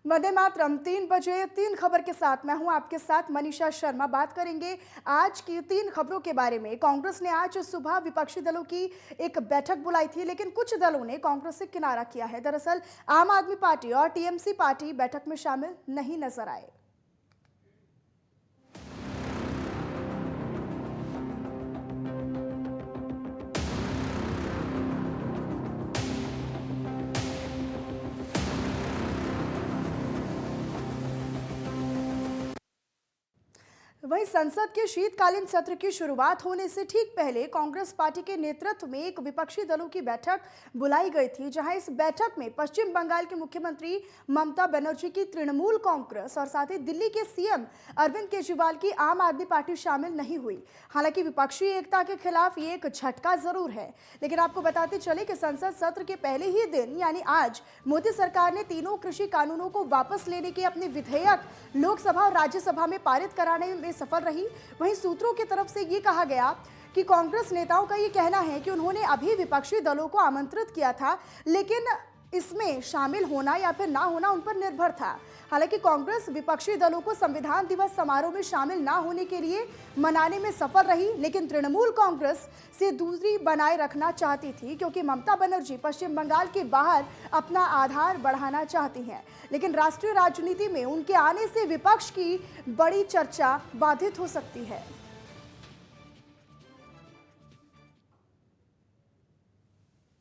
वंदे मातरम। 3 बजे 3 खबर के साथ मैं हूं आपके साथ मनीषा शर्मा। बात करेंगे आज की 3 खबरों के बारे में। कांग्रेस ने आज सुबह विपक्षी दलों की एक बैठक बुलाई थी, लेकिन कुछ दलों ने कांग्रेस से किनारा किया है। दरअसल आम आदमी पार्टी और टीएमसी पार्टी बैठक में शामिल नहीं नजर आए। वहीं संसद के शीतकालीन सत्र की शुरुआत होने से ठीक पहले कांग्रेस पार्टी के नेतृत्व में एक विपक्षी दलों की बैठक बुलाई गई थी, जहां इस बैठक में पश्चिम बंगाल की मुख्यमंत्री ममता बनर्जी की तृणमूल कांग्रेस और साथ ही दिल्ली के सीएम अरविंद केजरीवाल की आम आदमी पार्टी शामिल नहीं हुई। हालांकि विपक्षी एकता के खिलाफ ये एक झटका जरूर है, लेकिन आपको बताते चले कि संसद सत्र के पहले ही दिन यानी आज मोदी सरकार ने तीनों कृषि कानूनों को वापस लेने के अपने विधेयक लोकसभा और राज्यसभा में पारित कराने में सफल रही। वहीं सूत्रों की तरफ से ये कहा गया कि कांग्रेस नेताओं का ये कहना है कि उन्होंने अभी विपक्षी दलों को आमंत्रित किया था, लेकिन इसमें शामिल होना या फिर ना होना उन पर निर्भर था। हालांकि कांग्रेस विपक्षी दलों को संविधान दिवस समारोह में शामिल ना होने के लिए मनाने में सफल रही, लेकिन तृणमूल कांग्रेस से दूरी बनाए रखना चाहती थी, क्योंकि ममता बनर्जी पश्चिम बंगाल के बाहर अपना आधार बढ़ाना चाहती हैं। लेकिन राष्ट्रीय राजनीति में उनके आने से विपक्ष की बड़ी चर्चा बाधित हो सकती है।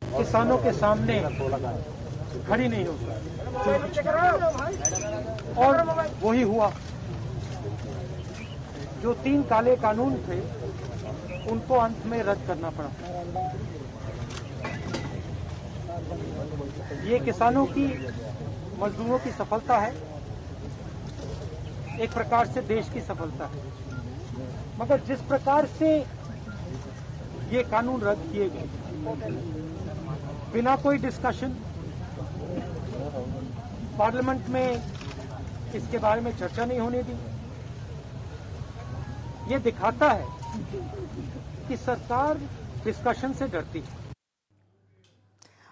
किसानों के सामने खड़ी नहीं हो और वही हुआ। जो 3 काले कानून थे उनको अंत में रद्द करना पड़ा। ये किसानों की, मजदूरों की सफलता है, एक प्रकार से देश की सफलता है। मगर जिस प्रकार से ये कानून रद्द किए गए बिना कोई डिस्कशन, पार्लियामेंट में इसके बारे में चर्चा नहीं होने दी, ये दिखाता है कि सरकार डिस्कशन से डरती है।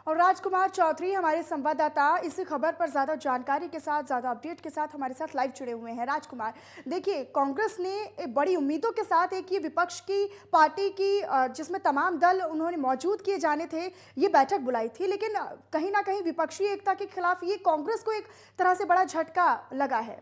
और राजकुमार चौधरी हमारे संवाददाता इस खबर पर ज्यादा जानकारी के साथ, ज्यादा अपडेट के साथ हमारे साथ लाइव जुड़े हुए हैं। राजकुमार, देखिए, कांग्रेस ने एक बड़ी उम्मीदों के साथ एक ये विपक्ष की पार्टी की जिसमें तमाम दल उन्होंने मौजूद किए जाने थे, ये बैठक बुलाई थी, लेकिन कहीं ना कहीं विपक्षी एकता के खिलाफ ये कांग्रेस को एक तरह से बड़ा झटका लगा है।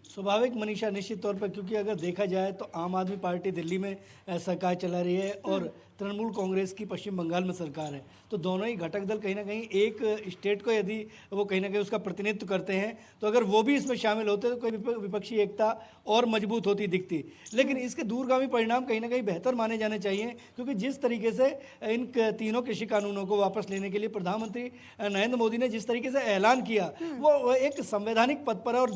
स्वाभाविक मनीषा, निश्चित तौर पर, क्योंकि अगर देखा जाए तो आम आदमी पार्टी दिल्ली में सरकार चला रही है और तृणमूल कांग्रेस की पश्चिम बंगाल में सरकार है, तो दोनों ही घटक दल कहीं ना कहीं एक स्टेट को यदि वो कहीं ना कहीं उसका प्रतिनिधित्व करते हैं, तो अगर वो भी इसमें शामिल होते तो कोई विपक्षी एकता और मजबूत होती दिखती। लेकिन इसके दूरगामी परिणाम कहीं ना कहीं बेहतर माने जाने चाहिए, क्योंकि जिस तरीके से इन तीनों कृषि कानूनों को वापस लेने के लिए प्रधानमंत्री नरेंद्र मोदी ने जिस तरीके से ऐलान किया, वो एक संवैधानिक पद पर और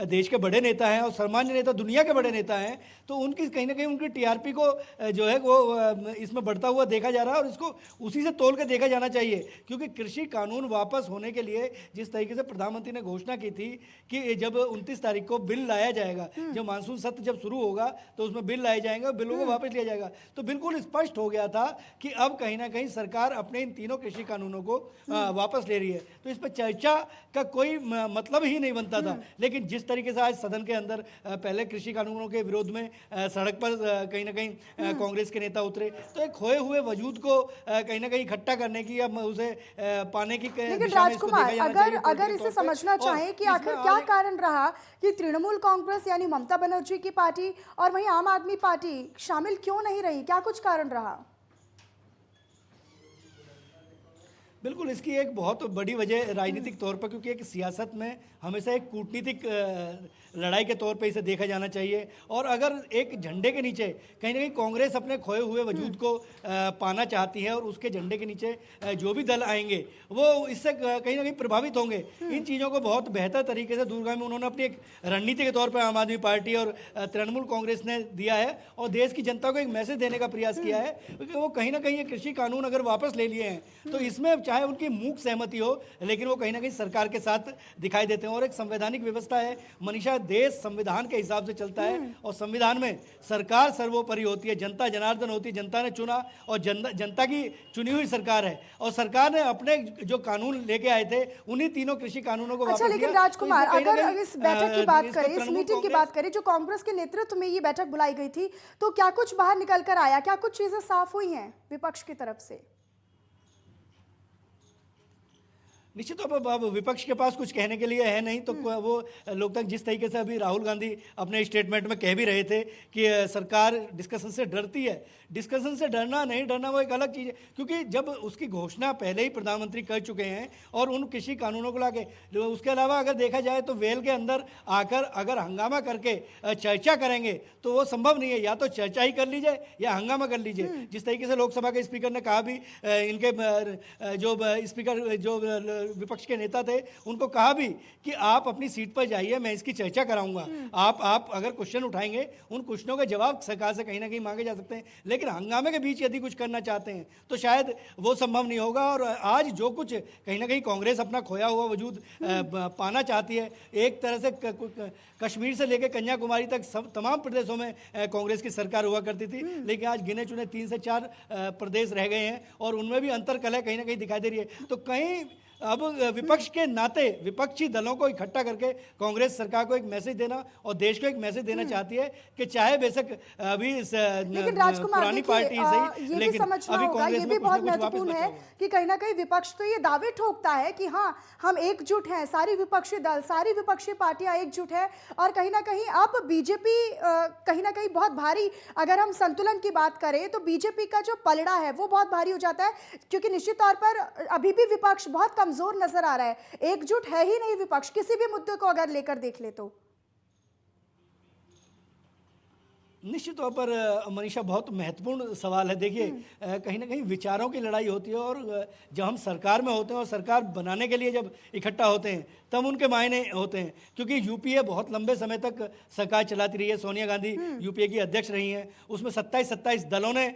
देश के बड़े नेता हैं और सामान्य नेता, दुनिया के बड़े नेता हैं, तो उनकी कहीं ना कहीं उनकी टीआरपी को जो है वो इसमें बढ़ता हुआ देखा जा रहा है और इसको उसी से तोल के देखा जाना चाहिए। क्योंकि कृषि कानून वापस होने के लिए जिस तरीके से प्रधानमंत्री ने घोषणा की थी कि जब 29 तारीख को बिल लाया जाएगा, जब मानसून सत्र जब शुरू होगा तो उसमें बिल लाए जाएंगे और बिलों को वापस लिया जाएगा, तो बिल्कुल स्पष्ट हो गया था कि अब कहीं ना कहीं सरकार अपने इन तीनों कृषि कानूनों को वापस ले रही है। तो इस पर चर्चा का कोई मतलब ही नहीं बनता था। लेकिन जिस तरीके से आज सदन के अंदर पहले कृषि कानूनों के विरोध में सड़क पर कहीं ना कहीं कांग्रेस के नेता उतरे, तो एक खोए हुए वजूद को कहीं ना कहीं इकट्ठा करने की, अब उसे पाने की लेकिन राजकुमार, अगर इसे समझना चाहें कि आखिर क्या कारण रहा कि तृणमूल कांग्रेस यानी ममता बनर्जी की पार्टी और वहीं आम आदमी पार्टी शामिल क्यों नहीं रही, क्या कुछ कारण रहा? बिल्कुल, इसकी एक बहुत बड़ी वजह राजनीतिक तौर पर, क्योंकि एक सियासत में हमेशा एक कूटनीतिक लड़ाई के तौर पे इसे देखा जाना चाहिए। और अगर एक झंडे के नीचे कहीं ना कहीं कांग्रेस अपने खोए हुए वजूद को पाना चाहती है और उसके झंडे के नीचे जो भी दल आएंगे वो इससे कहीं ना कहीं प्रभावित होंगे। इन चीज़ों को बहुत बेहतर तरीके से दूरगामी उन्होंने अपनी एक रणनीति के तौर पर आम आदमी पार्टी और तृणमूल कांग्रेस ने दिया है और देश की जनता को एक मैसेज देने का प्रयास किया है कि वो कहीं ना कहीं ये कृषि कानून अगर वापस ले लिए हैं तो इसमें चाहे उनकी मूक सहमति हो, लेकिन वो कहीं ना कहीं सरकार के साथ दिखाई देते हैं। और एक संवैधानिक व्यवस्था है मनीषा, देश संविधान के हिसाब से चलता है और संविधान में सरकार सर्वोपरि होती है, जनता जनार्दन होती है, जनता ने चुना और जनता की चुनी हुई सरकार है। और सरकार ने अपने जो कानून लेके आए थे उन्हीं तीनों कृषि कानूनों को अच्छा, वापस लेकिन दिया। राजकुमार, तो इसमें कहीं ना अगर कहीं, इस बैठक की बात इसका करें, इस तृणमूल मीटिंग की कांग्रेस- बात करें, जो कांग्रेस के नेतृत्व में ये बैठक बुलाई गई थी, तो क्या कुछ बाहर निकल कर आया? क्या कुछ चीजें साफ हुई हैं विपक्ष की तरफ से? निश्चित तौर पर अब विपक्ष के पास कुछ कहने के लिए है नहीं, तो वो लोकतंत्र जिस तरीके से अभी राहुल गांधी अपने स्टेटमेंट में कह भी रहे थे कि सरकार डिस्कशन से डरती है। डिस्कशन से डरना नहीं डरना वो एक अलग चीज़ है, क्योंकि जब उसकी घोषणा पहले ही प्रधानमंत्री कर चुके हैं और उन कृषि कानूनों को लाके, उसके अलावा अगर देखा जाए तो वेल के अंदर आकर अगर हंगामा करके चर्चा करेंगे तो वो संभव नहीं है। या तो चर्चा ही कर लीजिए या हंगामा कर लीजिए। जिस तरीके से लोकसभा के स्पीकर ने कहा भी, इनके जो स्पीकर जो विपक्ष के नेता थे उनको कहा भी कि आप अपनी सीट पर जाइए, मैं इसकी चर्चा कराऊंगा। आप अगर क्वेश्चन उठाएंगे उन क्वेश्चनों के जवाब सरकार से कहीं ना कहीं मांगे जा सकते हैं, लेकिन हंगामे के बीच यदि कुछ करना चाहते हैं तो शायद वो संभव नहीं होगा। और आज जो कुछ कहीं ना कहीं कांग्रेस अपना खोया हुआ वजूद पाना चाहती है, एक तरह से कश्मीर से लेकर कन्याकुमारी तक सब तमाम प्रदेशों में कांग्रेस की सरकार हुआ करती थी, लेकिन आज गिने चुने 3 से 4 प्रदेश रह गए हैं और उनमें भी अंतर्कलह कहीं ना कहीं दिखाई दे रही है। तो कहीं अब विपक्ष के नाते विपक्षी दलों को इकट्ठा करके कांग्रेस सरकार को एक मैसेज देना और देश को एक मैसेज देना चाहती है कि चाहे बेशक अभी लेकिन राजकुमार, पुरानी पार्टी सही, ये भी लेकिन समझना अभी होगा, कांग्रेस ये में भी कुछ ना बहुत कुछ वापस महत्वपूर्ण बचा है हुआ है। कि कहीं ना कहीं विपक्ष तो ये दावे ठोकता है कि हाँ, हम एकजुट हैं, सारी विपक्षी दल, सारी विपक्षी पार्टियां एकजुट है। और कहीं ना कहीं अब बीजेपी कहीं ना कहीं बहुत भारी, अगर हम संतुलन की बात करें तो बीजेपी का जो पलड़ा है वो बहुत भारी हो जाता है, क्योंकि निश्चित तौर पर अभी भी विपक्ष बहुत कमजोर नजर आ रहा है। एकजुट है ही नहीं विपक्ष, किसी भी मुद्दे को अगर लेकर देख ले तो। निश्चित तौर पर मनीषा, बहुत महत्वपूर्ण सवाल है। देखिए, कहीं ना कहीं विचारों की लड़ाई होती है और जब हम सरकार में होते हैं और सरकार बनाने के लिए जब इकट्ठा होते हैं तब उनके मायने होते हैं, क्योंकि यूपीए बहुत लंबे समय तक सरकार चलाती रही है। सोनिया गांधी यूपीए की अध्यक्ष रही हैं, उसमें 27 दलों ने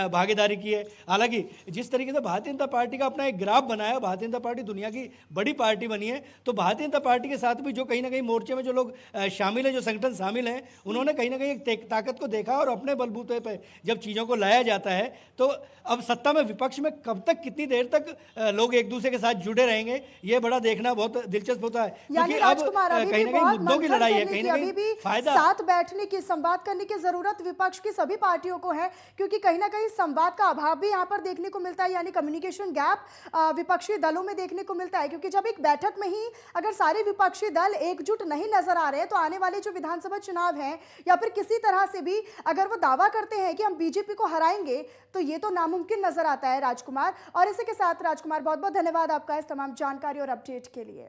भागीदारी की है। हालांकि जिस तरीके से भारतीय जनता पार्टी का अपना एक ग्राफ बनाया, भारतीय जनता पार्टी दुनिया की बड़ी पार्टी बनी है, तो भारतीय जनता पार्टी के साथ भी जो कहीं ना कहीं मोर्चे में जो लोग शामिल हैं, जो संगठन शामिल हैं, उन्होंने कहीं ना कहीं एक ताकत को देखा और अपने बलबूते पे जब चीज़ों को लाया जाता है तो अब सत्ता में विपक्ष में कब तक, कितनी देर तक लोग एक दूसरे के साथ जुड़े रहेंगे, ये बड़ा देखना बहुत दिलचस्प होता है। यानी राजकुमार, अभी कहीं भी ना कहीं बहुत मुद्दों की मंथन लड़ाई है, करने कहीं की, ना अभी कहीं भी फायदा साथ बैठने की, संवाद करने की जरूरत विपक्ष की सभी पार्टियों को है, क्योंकि कहीं ना कहीं संवाद का अभाव भी यहाँ पर देखने को मिलता है, यानी कम्युनिकेशन गैप विपक्षी दलों में देखने को मिलता है। क्योंकि जब एक बैठक में ही अगर सारे विपक्षी दल एकजुट नहीं नजर आ रहे हैं तो आने वाले जो विधानसभा चुनाव हैं या फिर किसी तरह से भी अगर वो दावा करते हैं कि हम बीजेपी को हराएंगे तो ये तो नामुमकिन नजर आता है राजकुमार। और इसी के साथ राजकुमार, बहुत बहुत धन्यवाद आपका इस तमाम जानकारी और अपडेट के लिए।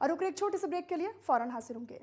और रुक एक छोटे से ब्रेक के लिए, फौरन हाजिर होंगे।